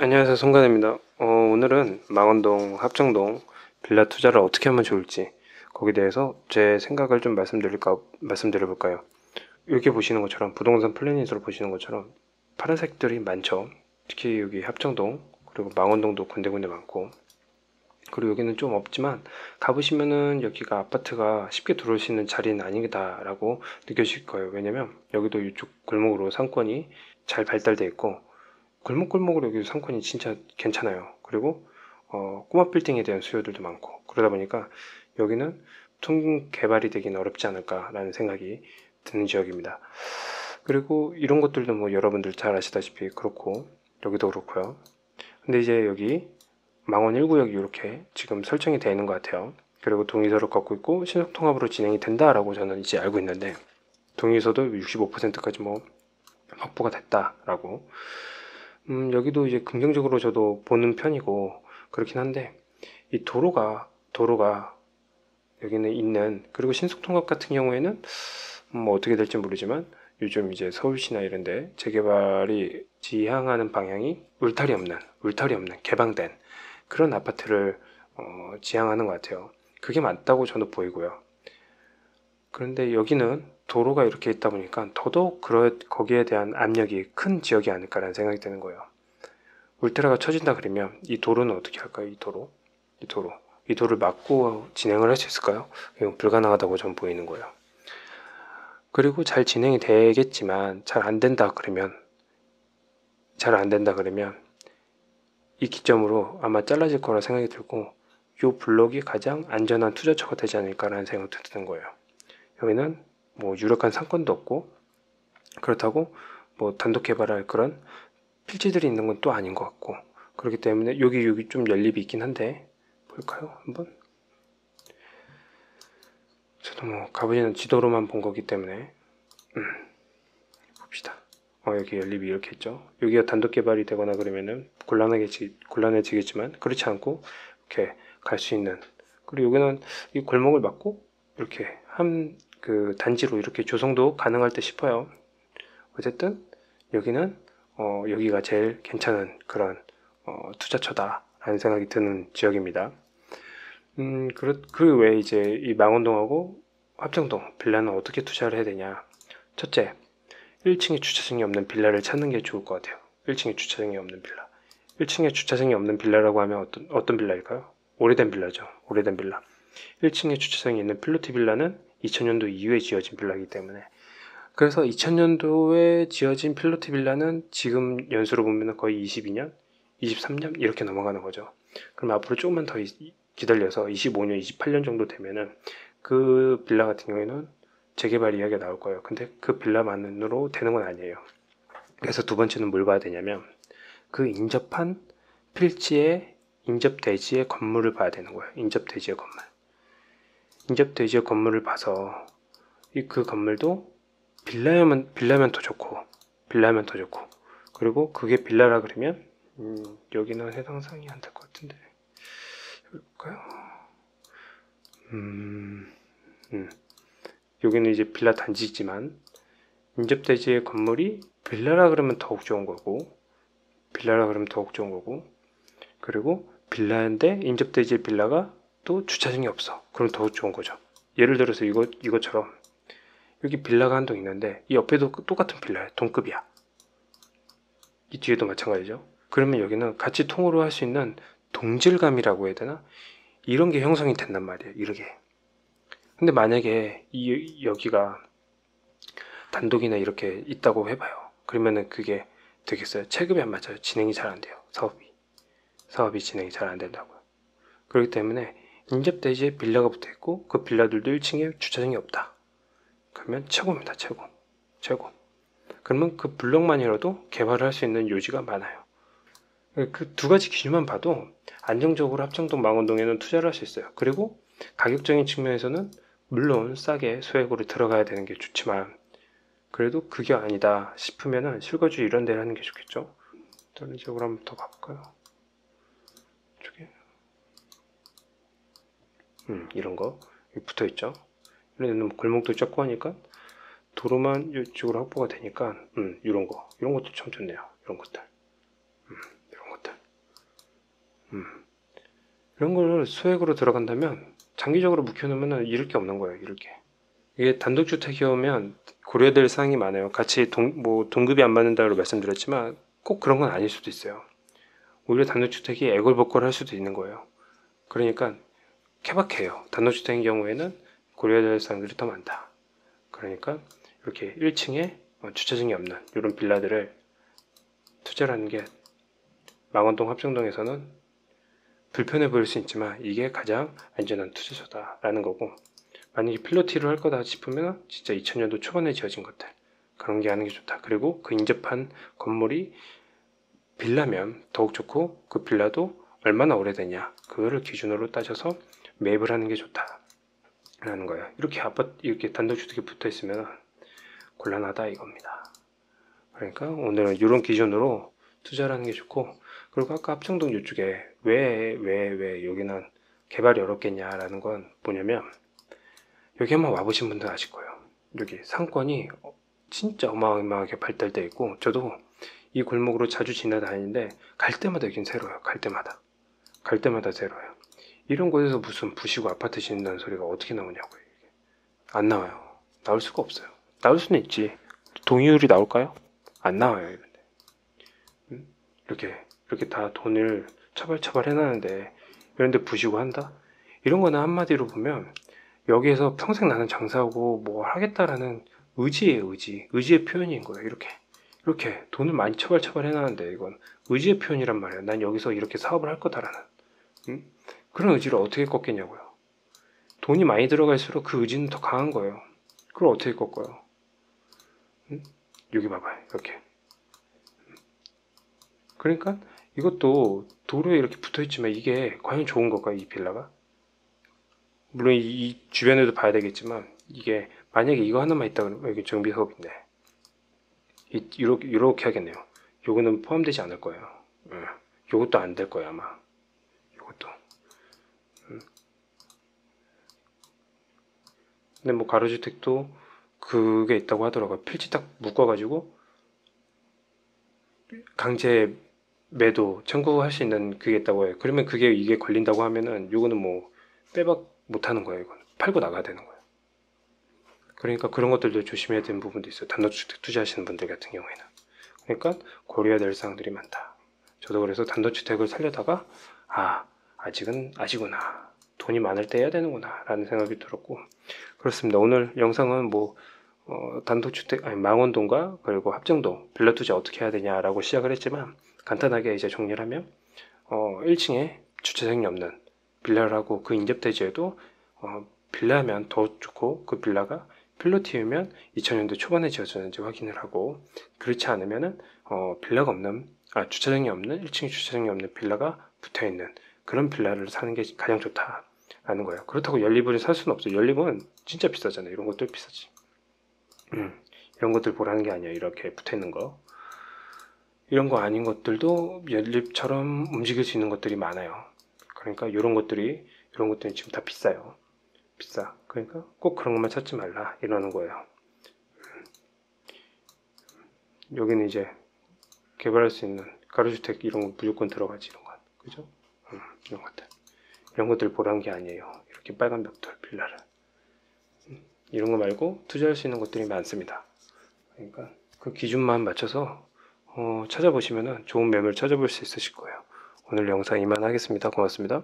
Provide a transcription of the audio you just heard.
안녕하세요, 송간입니다. 오늘은 망원동, 합정동 빌라 투자를 어떻게 하면 좋을지 거기에 대해서 제 생각을 좀 말씀드려볼까요? 여기 보시는 것처럼 부동산 플래닛으로 보시는 것처럼 파란색들이 많죠. 특히 여기 합정동 그리고 망원동도 군데군데 많고, 그리고 여기는 좀 없지만 가보시면은 여기가 아파트가 쉽게 들어올 수 있는 자리는 아니다라고 느껴질 거예요. 왜냐면 여기도 이쪽 골목으로 상권이 잘 발달돼 있고, 골목골목으로 여기 상권이 진짜 괜찮아요. 그리고 꼬마 빌딩에 대한 수요들도 많고, 그러다 보니까 여기는 통 개발이 되긴 어렵지 않을까라는 생각이 드는 지역입니다. 그리고 이런 것들도 뭐 여러분들 잘 아시다시피 그렇고, 여기도 그렇고요. 근데 이제 여기 망원 1구역이 이렇게 지금 설정이 되어 있는 것 같아요. 그리고 동의서를 걷고 있고 신속통합으로 진행이 된다라고 저는 이제 알고 있는데, 동의서도 65%까지 뭐 확보가 됐다라고. 여기도 이제 긍정적으로 저도 보는 편이고 그렇긴 한데, 이 도로가 여기는 있는, 그리고 신속통합 같은 경우에는 뭐 어떻게 될지 모르지만 요즘 이제 서울시나 이런데 재개발이 지향하는 방향이 울타리 없는 개방된 그런 아파트를 지향하는 것 같아요. 그게 맞다고 저는 보이고요. 그런데 여기는 도로가 이렇게 있다 보니까 더더욱 거기에 대한 압력이 큰 지역이 아닐까라는 생각이 드는 거예요. 울트라가 쳐진다 그러면 이 도로는 어떻게 할까요? 이 도로를 막고 진행을 할 수 있을까요? 이건 불가능하다고 전 보이는 거예요. 그리고 잘 진행이 되겠지만 잘 안 된다 그러면 이 기점으로 아마 잘라질 거라 생각이 들고, 이 블록이 가장 안전한 투자처가 되지 않을까라는 생각도 드는 거예요. 여기는 뭐 유력한 상권도 없고, 그렇다고 뭐 단독 개발할 그런 필지들이 있는 건 또 아닌 것 같고, 그렇기 때문에 여기 좀 연립이 있긴 한데, 볼까요? 한번? 저도 뭐 가보지는 지도로만 본 거기 때문에 봅시다. 여기 연립이 이렇게 있죠. 여기가 단독 개발이 되거나 그러면은 곤란해지겠지만 그렇지 않고 이렇게 갈 수 있는, 그리고 여기는 이 골목을 막고 이렇게 한 그 단지로 이렇게 조성도 가능할 듯 싶어요. 어쨌든 여기는 여기가 제일 괜찮은 그런 투자처다라는 생각이 드는 지역입니다. 그 외에 이제 이 망원동하고 합정동 빌라는 어떻게 투자를 해야 되냐. 첫째, 1층에 주차장이 없는 빌라를 찾는 게 좋을 것 같아요. 1층에 주차장이 없는 빌라. 1층에 주차장이 없는 빌라라고 하면 어떤 빌라일까요? 오래된 빌라죠. 오래된 빌라. 1층에 주차장이 있는 필로티 빌라는 2000년도 이후에 지어진 빌라이기 때문에, 그래서 2000년도에 지어진 필로티 빌라는 지금 연수로 보면 거의 22년, 23년 이렇게 넘어가는 거죠. 그럼 앞으로 조금만 더 기다려서 25년, 28년 정도 되면은 그 빌라 같은 경우에는 재개발 이야기가 나올 거예요. 근데 그 빌라만으로 되는 건 아니에요. 그래서 두 번째는 뭘 봐야 되냐면 그 인접한 필지의 인접대지의 건물을 봐야 되는 거예요. 인접대지의 건물을 봐서 그 건물도 빌라면 더 좋고, 그리고 그게 빌라라 그러면 여기는 해당 사항이 안 될 것 같은데, 볼까요? 여기는 이제 빌라 단지지만 인접대지의 건물이 빌라라 그러면 더욱 좋은 거고, 그리고 빌라인데 인접대지의 빌라가 또 주차장이 없어. 그럼 더욱 좋은 거죠. 예를 들어서 이것처럼 여기 빌라가 한 동 있는데 이 옆에도 똑같은 빌라야. 동급이야. 이 뒤에도 마찬가지죠. 그러면 여기는 같이 통으로 할 수 있는 동질감이라고 해야 되나? 이런 게 형성이 된단 말이에요. 이렇게. 근데 만약에 여기가 단독이나 이렇게 있다고 해봐요. 그러면은 그게 되겠어요? 체급이 안 맞아요. 진행이 잘 안 돼요. 사업이 진행이 잘 안 된다고요. 그렇기 때문에 인접대지에 빌라가 붙어 있고 그 빌라들도 1층에 주차장이 없다. 그러면 최고입니다. 최고. 그러면 그 블록만이라도 개발을 할 수 있는 요지가 많아요. 그 두 가지 기준만 봐도 안정적으로 합정동 망원동에는 투자를 할 수 있어요. 그리고 가격적인 측면에서는 물론 싸게 소액으로 들어가야 되는 게 좋지만, 그래도 그게 아니다 싶으면은 실거주 이런 데를 하는 게 좋겠죠. 다른 지역으로 한번 더 가볼까요? 이쪽에 이런 거 붙어 있죠. 이런 데는 골목도 적고 하니까 도로만 이쪽으로 확보가 되니까 이런 것도 참 좋네요. 이런 것들. 이런 걸 소액으로 들어간다면 장기적으로 묵혀놓으면 잃을 게 없는 거예요. 잃을 게. 이게 단독주택이 오면 고려될 사항이 많아요. 같이 동급이 안 맞는다고 말씀드렸지만 꼭 그런 건 아닐 수도 있어요. 오히려 단독주택이 애걸복걸할 수도 있는 거예요. 그러니까 케바케예요. 단독주택인 경우에는 고려해야 될 사항들이 더 많다. 그러니까 이렇게 1층에 주차장이 없는 이런 빌라들을 투자라는 게 망원동 합정동에서는 불편해 보일 수 있지만 이게 가장 안전한 투자처다라는 거고, 만약에 필로티를 할 거다 싶으면 진짜 2000년도 초반에 지어진 것들 그런 게 하는 게 좋다. 그리고 그 인접한 건물이 빌라면 더욱 좋고 그 빌라도 얼마나 오래되냐 그거를 기준으로 따져서 매입을 하는 게 좋다라는 거예요. 이렇게 아파트 이렇게 단독주택이 붙어 있으면 곤란하다 이겁니다. 그러니까 오늘은 이런 기준으로 투자를 하는 게 좋고, 그리고 아까 합정동 이쪽에 왜 여기는 개발이 어렵겠냐라는 건 뭐냐면, 여기 한번 와보신 분들 아실 거예요. 여기 상권이 진짜 어마어마하게 발달되어 있고, 저도 이 골목으로 자주 지나다니는데 갈 때마다 여긴 새로워요. 갈 때마다 새로워요. 이런 곳에서 무슨 부시고 아파트 짓는다는 소리가 어떻게 나오냐고요. 이게. 안 나와요. 나올 수가 없어요. 나올 수는 있지. 동의율이 나올까요? 안 나와요. 이런데. 이렇게 다 돈을 처벌 해놨는데 이런데 부시고 한다? 이런 거는 한마디로 보면 여기에서 평생 나는 장사하고 뭐 하겠다라는 의지예요. 의지의 표현인 거예요. 이렇게 돈을 많이 처벌 해놨는데 이건 의지의 표현이란 말이에요. 난 여기서 이렇게 사업을 할 거다라는 그런 의지를 어떻게 꺾겠냐고요. 돈이 많이 들어갈수록 그 의지는 더 강한 거예요. 그걸 어떻게 꺾어요? 여기 봐봐요. 이렇게. 그러니까 이것도 도로에 이렇게 붙어있지만 이게 과연 좋은 걸까요? 이 빌라가? 물론 이 주변에도 봐야 되겠지만 이게 만약에 이거 하나만 있다 그러면 여기 정비사업인데 이렇게 하겠네요. 요거는 포함되지 않을 거예요. 요것도 안 될 거예요 아마. 요것도. 근데 뭐 가로주택도 그게 있다고 하더라고요. 필지 딱 묶어가지고 강제 매도 청구할 수 있는 그게 있다고 해요. 그러면 이게 걸린다고 하면은 요거는 뭐 빼박 못 하는 거예요. 이건 팔고 나가야 되는 거예요. 그러니까 그런 것들도 조심해야 되는 부분도 있어요. 단독주택 투자하시는 분들 같은 경우에는. 그러니까 고려해야 될 사항들이 많다. 저도 그래서 단독주택을 살려다가 아직구나. 돈이 많을 때 해야 되는구나 라는 생각이 들었고, 그렇습니다. 오늘 영상은 단독주택 망원동과 그리고 합정동 빌라 투자 어떻게 해야 되냐라고 시작을 했지만, 간단하게 이제 정리를 하면 1층에 주차장이 없는 빌라를 하고 그 인접대지에도 빌라면 더 좋고, 그 빌라가 필로티우면 2000년도 초반에 지어졌는지 확인을 하고, 그렇지 않으면은 주차장이 없는 1층에 주차장이 없는 빌라가 붙어있는 그런 빌라를 사는 게 가장 좋다라는 거예요. 그렇다고 연립을 살 수는 없어요. 연립은 진짜 비싸잖아요. 이런 것들 비싸지. 이런 것들 보라는 게 아니에요. 이렇게 붙어있는 거. 이런 거 아닌 것들도 연립처럼 움직일 수 있는 것들이 많아요. 그러니까 이런 것들이 지금 다 비싸요. 비싸. 그러니까 꼭 그런 것만 찾지 말라 이러는 거예요. 여기는 이제 개발할 수 있는 가로주택 이런 거 무조건 들어가지, 이런 거. 그죠? 이런 것들 보라는 게 아니에요. 이렇게 빨간 벽돌 빌라를. 이런 거 말고 투자할 수 있는 것들이 많습니다. 그러니까 그 기준만 맞춰서 찾아보시면은 좋은 매물 찾아볼 수 있으실 거예요. 오늘 영상 이만 하겠습니다. 고맙습니다.